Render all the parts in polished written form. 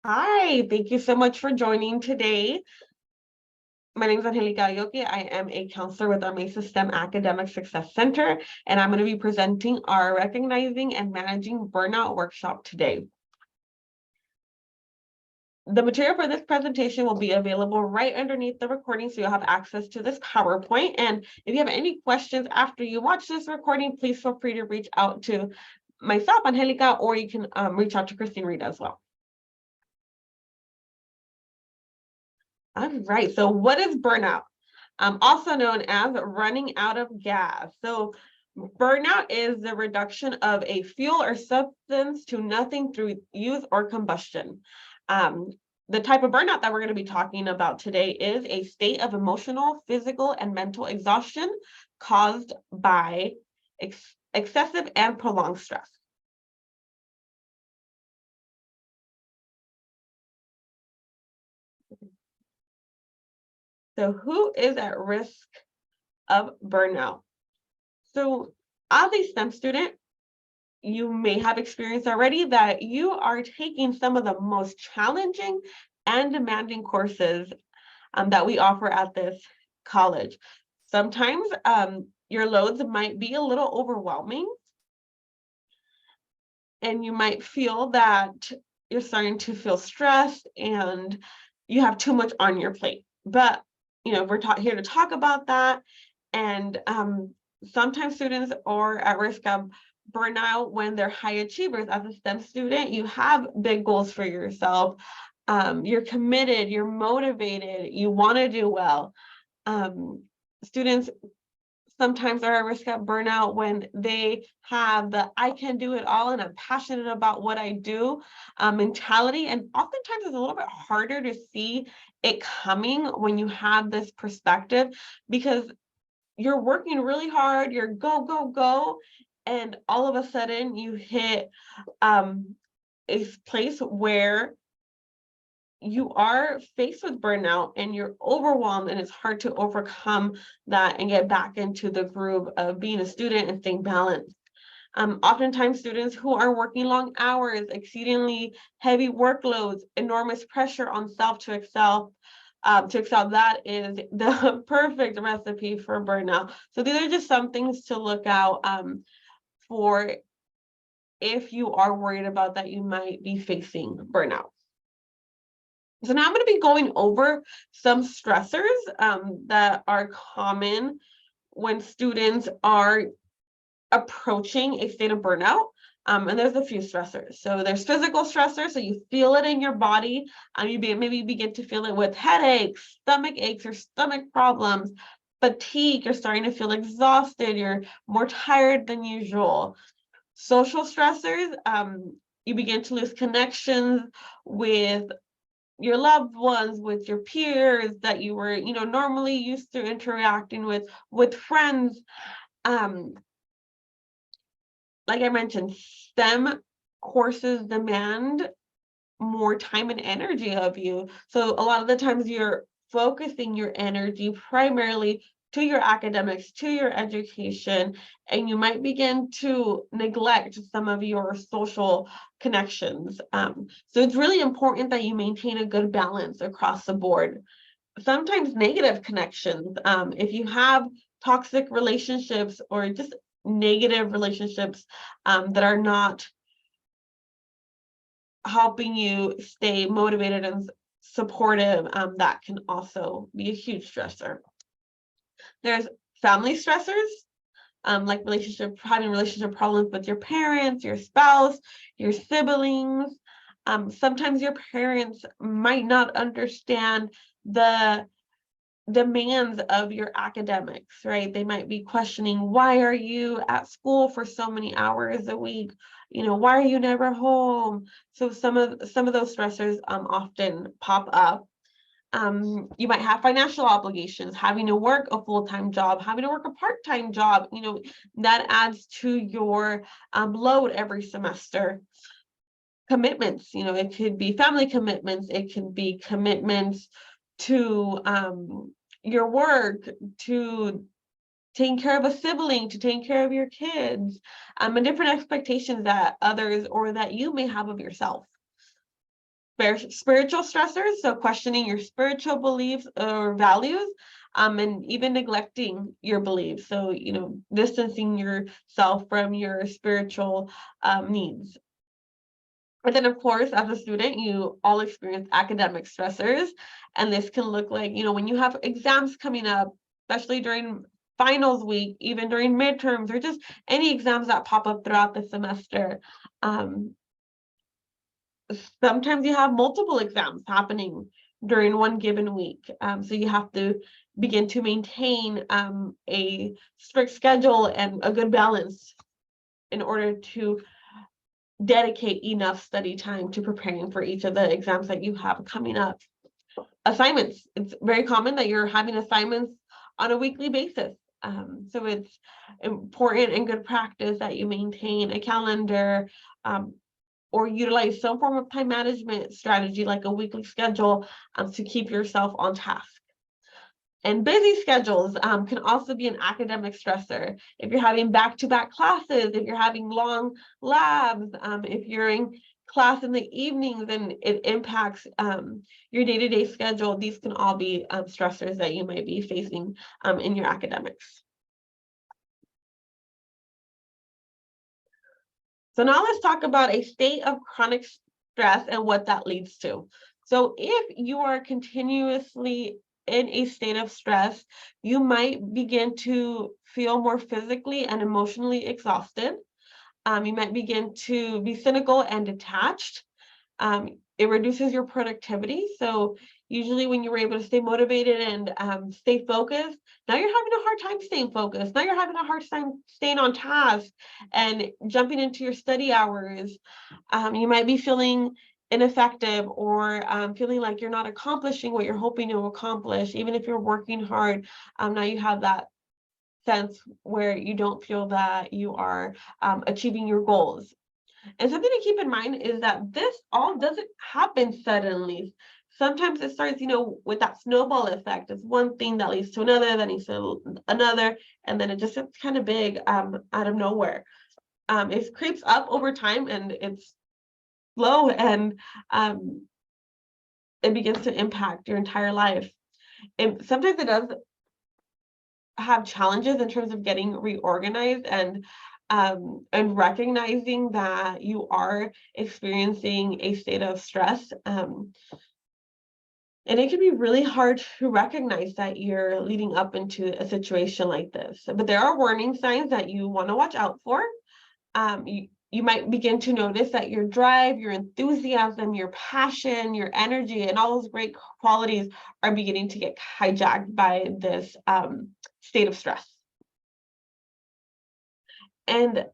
Hi, thank you so much for joining today. My name is Angelica Ayoki. I am a counselor with our Mesa STEM Academic Success Center, and I'm going to be presenting our Recognizing and Managing Burnout workshop today. The material for this presentation will be available right underneath the recording, so you'll have access to this PowerPoint. And if you have any questions after you watch this recording, please feel free to reach out to myself, Angelica, or you can reach out to Christine Reed as well. All right, so what is burnout? Also known as running out of gas. So burnout is the reduction of a fuel or substance to nothing through use or combustion. The type of burnout that we're going to be talking about today is a state of emotional, physical, and mental exhaustion caused by excessive and prolonged stress. So who is at risk of burnout? So as a STEM student, you may have experienced already that you are taking some of the most challenging and demanding courses that we offer at this college. Sometimes your loads might be a little overwhelming, and you might feel that you're starting to feel stressed and you have too much on your plate. But we're here to talk about that. And sometimes students are at risk of burnout when they're high achievers. As a STEM student, you have big goals for yourself. You're committed, you're motivated, you want to do well. Students sometimes are at risk of burnout when they have the I can do it all and I'm passionate about what I do mentality. And oftentimes it's a little bit harder to see it coming when you have this perspective, because you're working really hard, you're go, go, go, and all of a sudden you hit a place where you are faced with burnout and you're overwhelmed, and it's hard to overcome that and get back into the groove of being a student and staying balanced. Oftentimes students who are working long hours, exceedingly heavy workloads, enormous pressure on self to excel, that is the perfect recipe for burnout. So these are just some things to look out for if you are worried about that you might be facing burnout. So now I'm going to be going over some stressors that are common when students are approaching a state of burnout. And there's a few stressors. So there's physical stressors, so you feel it in your body. Maybe begin to feel it with headaches, stomach aches, or stomach problems, fatigue. You're starting to feel exhausted. You're more tired than usual. Social stressors, you begin to lose connections with your loved ones, with your peers that you were, normally used to interacting with friends. Like I mentioned, STEM courses demand more time and energy of you. So a lot of the times you're focusing your energy primarily to your academics, to your education, and you might begin to neglect some of your social connections. So it's really important that you maintain a good balance across the board. Sometimes negative connections, if you have toxic relationships or just negative relationships that are not helping you stay motivated and supportive, that can also be a huge stressor. There's family stressors, like having relationship problems with your parents, your spouse, your siblings. Sometimes your parents might not understand the demands of your academics, right? They might be questioning, why are you at school for so many hours a week? Why are you never home? So some of those stressors often pop up. You might have financial obligations, having to work a full-time job, having to work a part-time job, that adds to your load every semester. Commitments, it could be family commitments, it can be commitments to your work, to taking care of a sibling, to taking care of your kids, and different expectations that others or that you may have of yourself. spiritual stressors, so questioning your spiritual beliefs or values, and even neglecting your beliefs. So, distancing yourself from your spiritual needs. And then, of course, as a student, you all experience academic stressors. And this can look like, when you have exams coming up, especially during finals week, even during midterms, or just any exams that pop up throughout the semester. Sometimes you have multiple exams happening during one given week. So you have to begin to maintain a strict schedule and a good balance in order to dedicate enough study time to preparing for each of the exams that you have coming up. Assignments. It's very common that you're having assignments on a weekly basis. So it's important and good practice that you maintain a calendar, or utilize some form of time management strategy like a weekly schedule to keep yourself on task. And busy schedules can also be an academic stressor. If you're having back-to-back classes, if you're having long labs, if you're in class in the evenings and it impacts your day-to-day schedule, these can all be stressors that you might be facing in your academics. So now let's talk about a state of chronic stress and what that leads to. So if you are continuously in a state of stress, you might begin to feel more physically and emotionally exhausted. You might begin to be cynical and detached. It reduces your productivity. So usually when you were able to stay motivated and stay focused, now you're having a hard time staying focused. Now you're having a hard time staying on task and jumping into your study hours. You might be feeling ineffective or feeling like you're not accomplishing what you're hoping to accomplish, even if you're working hard. Now you have that sense where you don't feel that you are achieving your goals. And something to keep in mind is that this all doesn't happen suddenly. Sometimes it starts, with that snowball effect. It's one thing that leads to another, then leads to another, and then it just gets kind of big out of nowhere. It creeps up over time and it's slow, and it begins to impact your entire life. And sometimes it does have challenges in terms of getting reorganized and recognizing that you are experiencing a state of stress. And it can be really hard to recognize that you're leading up into a situation like this. But there are warning signs that you want to watch out for. You might begin to notice that your drive, your enthusiasm, your passion, your energy, and all those great qualities are beginning to get hijacked by this state of stress. And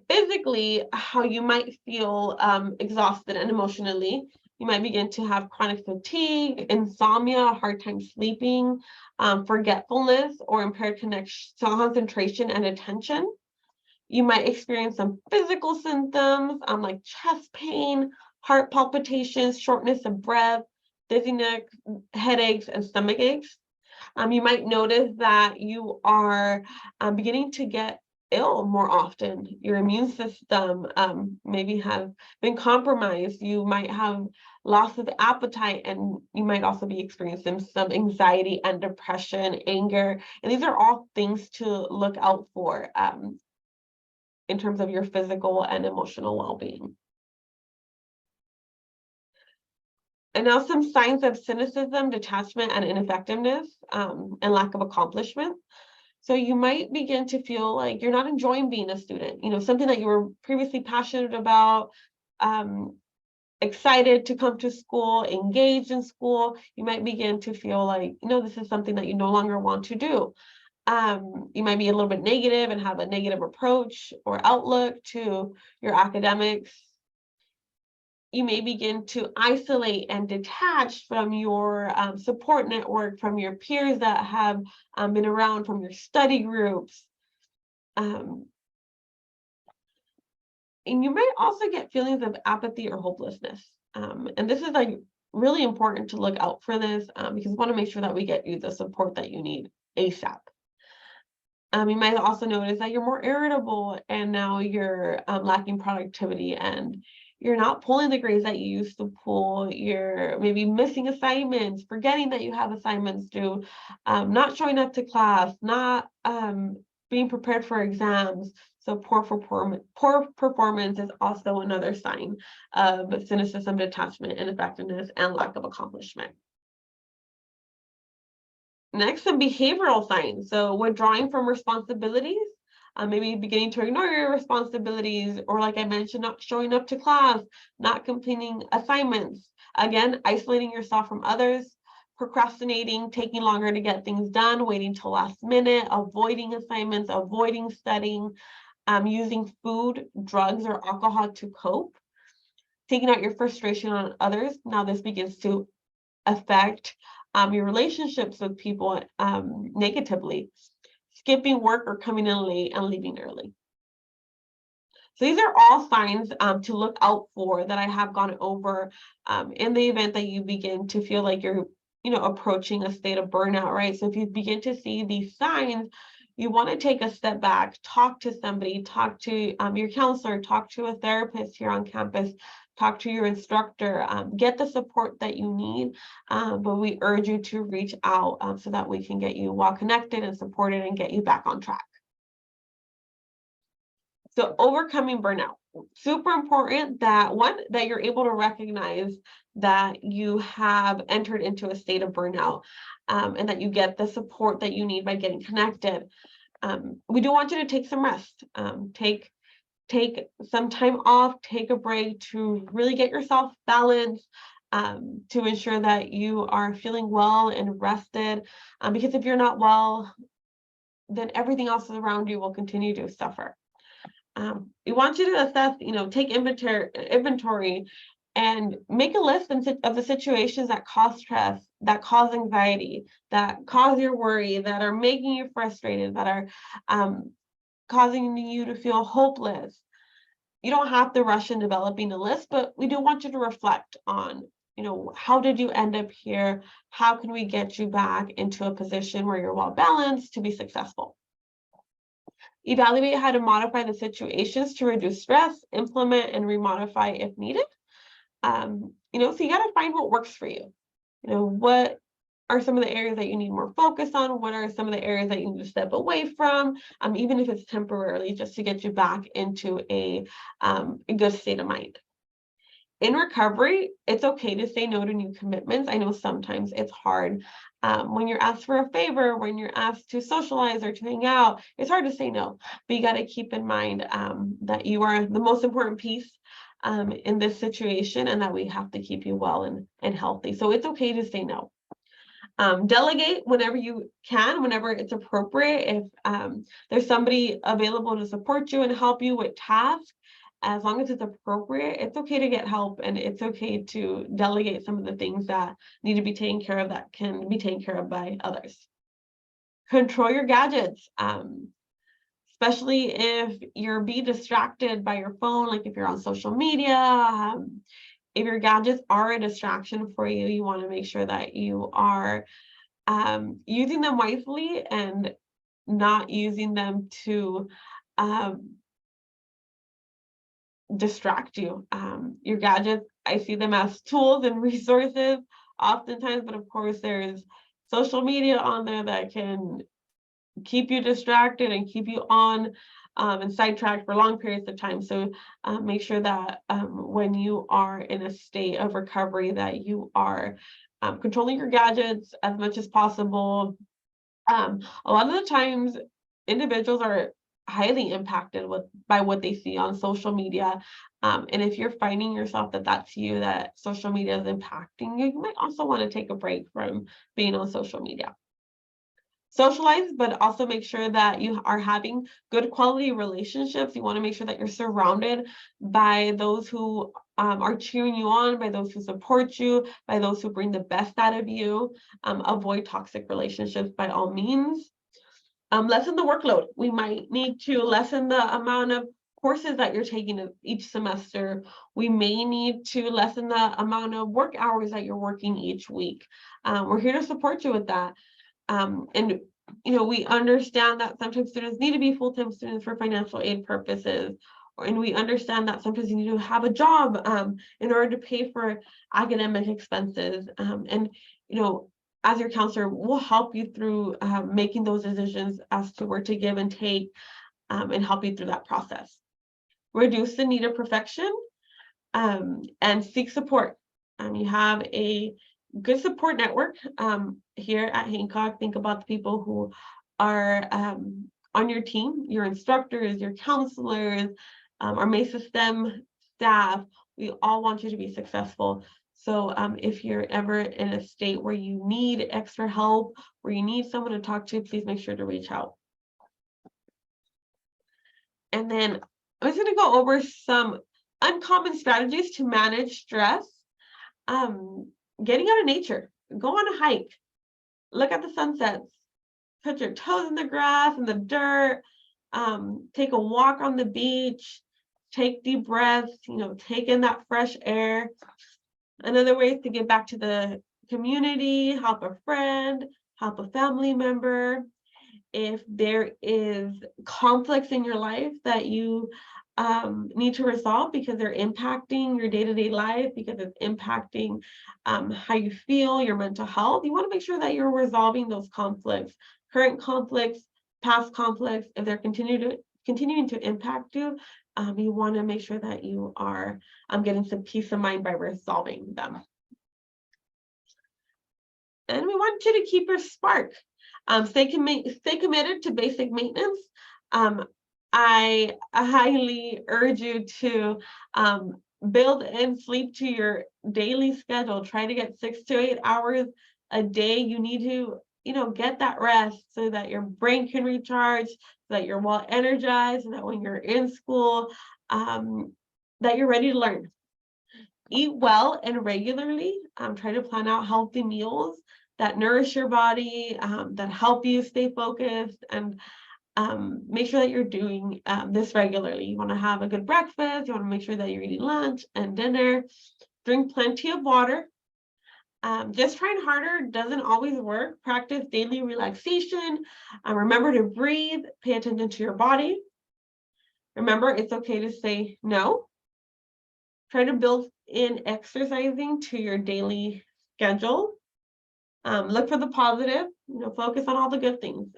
physically, how you might feel exhausted and emotionally, you might begin to have chronic fatigue, insomnia, hard time sleeping, forgetfulness, or impaired concentration and attention. You might experience some physical symptoms like chest pain, heart palpitations, shortness of breath, dizziness, headaches, and stomach aches. You might notice that you are beginning to get ill more often. Your immune system maybe have been compromised. You might have loss of appetite, and you might also be experiencing some anxiety and depression, anger. And these are all things to look out for in terms of your physical and emotional well-being. And now some signs of cynicism, detachment, and ineffectiveness, and lack of accomplishment. So you might begin to feel like you're not enjoying being a student, something that you were previously passionate about, excited to come to school, engaged in school. You might begin to feel like, this is something that you no longer want to do. You might be a little bit negative and have a negative approach or outlook to your academics. You may begin to isolate and detach from your support network, from your peers that have been around, from your study groups. And you might also get feelings of apathy or hopelessness. And this is really important to look out for this because we want to make sure that we get you the support that you need ASAP. You might also notice that you're more irritable and now you're lacking productivity and you're not pulling the grades that you used to pull, you're maybe missing assignments, forgetting that you have assignments due, not showing up to class, not being prepared for exams. So poor performance is also another sign of cynicism, detachment, ineffectiveness, and lack of accomplishment. Next, some behavioral signs. So withdrawing from responsibilities, maybe beginning to ignore your responsibilities, or like I mentioned, not showing up to class, not completing assignments. Again, isolating yourself from others, procrastinating, taking longer to get things done, waiting till last minute, avoiding assignments, avoiding studying, using food, drugs, or alcohol to cope, taking out your frustration on others. Now this begins to affect your relationships with people negatively, skipping work or coming in late and leaving early. So these are all signs to look out for that I have gone over in the event that you begin to feel like you're, approaching a state of burnout, right? So if you begin to see these signs, you want to take a step back, talk to somebody, talk to your counselor, talk to a therapist here on campus, talk to your instructor, get the support that you need. But we urge you to reach out so that we can get you well connected and supported and get you back on track. So overcoming burnout, super important that that you're able to recognize that you have entered into a state of burnout and that you get the support that you need by getting connected. We do want you to take some rest, take some time off, take a break to really get yourself balanced, to ensure that you are feeling well and rested. Because if you're not well, then everything else around you will continue to suffer. We want you to assess, take inventory and make a list of the situations that cause stress, that cause anxiety, that cause your worry, that are making you frustrated, that are causing you to feel hopeless. You don't have to rush in developing a list, but we do want you to reflect on, how did you end up here? How can we get you back into a position where you're well balanced to be successful? Evaluate how to modify the situations to reduce stress, implement and remodify if needed. So you got to find what works for you. What are some of the areas that you need more focus on? What are some of the areas that you need to step away from, even if it's temporarily, just to get you back into a good state of mind. In recovery, it's okay to say no to new commitments. I know sometimes it's hard when you're asked for a favor, when you're asked to socialize or to hang out, it's hard to say no. But you got to keep in mind that you are the most important piece in this situation and that we have to keep you well and healthy. So it's okay to say no. Delegate whenever you can, whenever it's appropriate. If there's somebody available to support you and help you with tasks, as long as it's appropriate, it's okay to get help and it's okay to delegate some of the things that need to be taken care of that can be taken care of by others. Control your gadgets, especially if you're being distracted by your phone, like if you're on social media. If your gadgets are a distraction for you, you want to make sure that you are using them wisely and not using them to distract you. Your gadgets, I see them as tools and resources oftentimes, but of course there's social media on there that can keep you distracted and keep you on and sidetracked for long periods of time. So make sure that when you are in a state of recovery that you are controlling your gadgets as much as possible. A lot of the times individuals are highly impacted by what they see on social media. And if you're finding yourself that's you, that social media is impacting you, you might also want to take a break from being on social media. Socialize, but also make sure that you are having good quality relationships. You want to make sure that you're surrounded by those who are cheering you on, by those who support you, by those who bring the best out of you. Avoid toxic relationships by all means. Lessen the workload. We might need to lessen the amount of courses that you're taking each semester. We may need to lessen the amount of work hours that you're working each week. We're here to support you with that. And we understand that sometimes students need to be full-time students for financial aid purposes, and we understand that sometimes you need to have a job in order to pay for academic expenses. And, you know, as your counselor, we'll help you through making those decisions as to where to give and take, and help you through that process. Reduce the need of perfection, and seek support. You have a good support network here at Hancock. Think about the people who are on your team, your instructors, your counselors, our Mesa STEM staff. We all want you to be successful. So if you're ever in a state where you need extra help, where you need someone to talk to, please make sure to reach out. And then I'm just going to go over some uncommon strategies to manage stress. Getting out of nature, go on a hike, look at the sunsets, put your toes in the grass and the dirt, take a walk on the beach, take deep breaths, you know, take in that fresh air. Another way is to get back to the community, help a friend, help a family member. If there is conflicts in your life that you need to resolve because they're impacting your day-to-day life, because it's impacting how you feel, your mental health, you want to make sure that you're resolving those conflicts, current conflicts, past conflicts. If they're continuing to impact you, you want to make sure that you are getting some peace of mind by resolving them. And we want you to keep your spark. Stay committed to basic maintenance. I highly urge you to build in sleep to your daily schedule. Try to get 6 to 8 hours a day. You need to, you know, get that rest so that your brain can recharge, so that you're well energized, and that when you're in school, that you're ready to learn. Eat well and regularly. Try to plan out healthy meals that nourish your body, that help you stay focused, and make sure that you're doing this regularly. You want to have a good breakfast. You want to make sure that you're eating lunch and dinner. Drink plenty of water. Just trying harder doesn't always work. Practice daily relaxation. Remember to breathe. Pay attention to your body. Remember, it's okay to say no. Try to build in exercising to your daily schedule. Look for the positive, you know, focus on all the good things,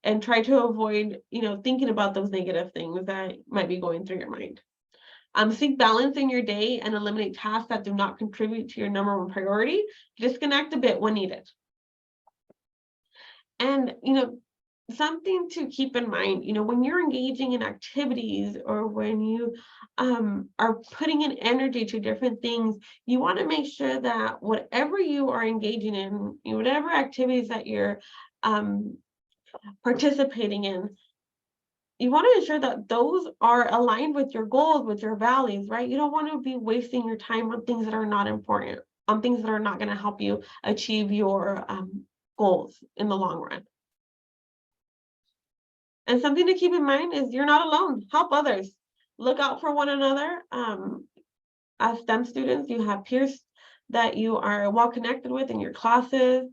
and try to avoid, you know, thinking about those negative things that might be going through your mind. Seek balance in your day and eliminate tasks that do not contribute to your number one priority. Disconnect a bit when needed. And, you know, something to keep in mind, you know, when you're engaging in activities or when you are putting in energy to different things, you want to make sure that whatever you are engaging in, whatever activities that you're participating in, you want to ensure that those are aligned with your goals, with your values, right? You don't want to be wasting your time on things that are not important, on things that are not going to help you achieve your goals in the long run. And something to keep in mind is you're not alone. Help others. Look out for one another. As STEM students, you have peers that you are well connected with in your classes.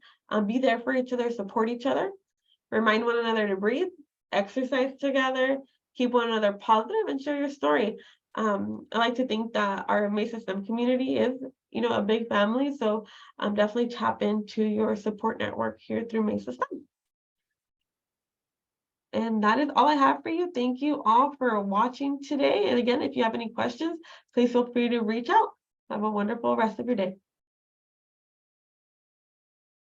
Be there for each other, support each other. Remind one another to breathe, exercise together, keep one another positive, and share your story. I like to think that our Mesa STEM community is, you know, a big family. So definitely tap into your support network here through Mesa STEM. And that is all I have for you. Thank you all for watching today. And again, if you have any questions, please feel free to reach out. Have a wonderful rest of your day.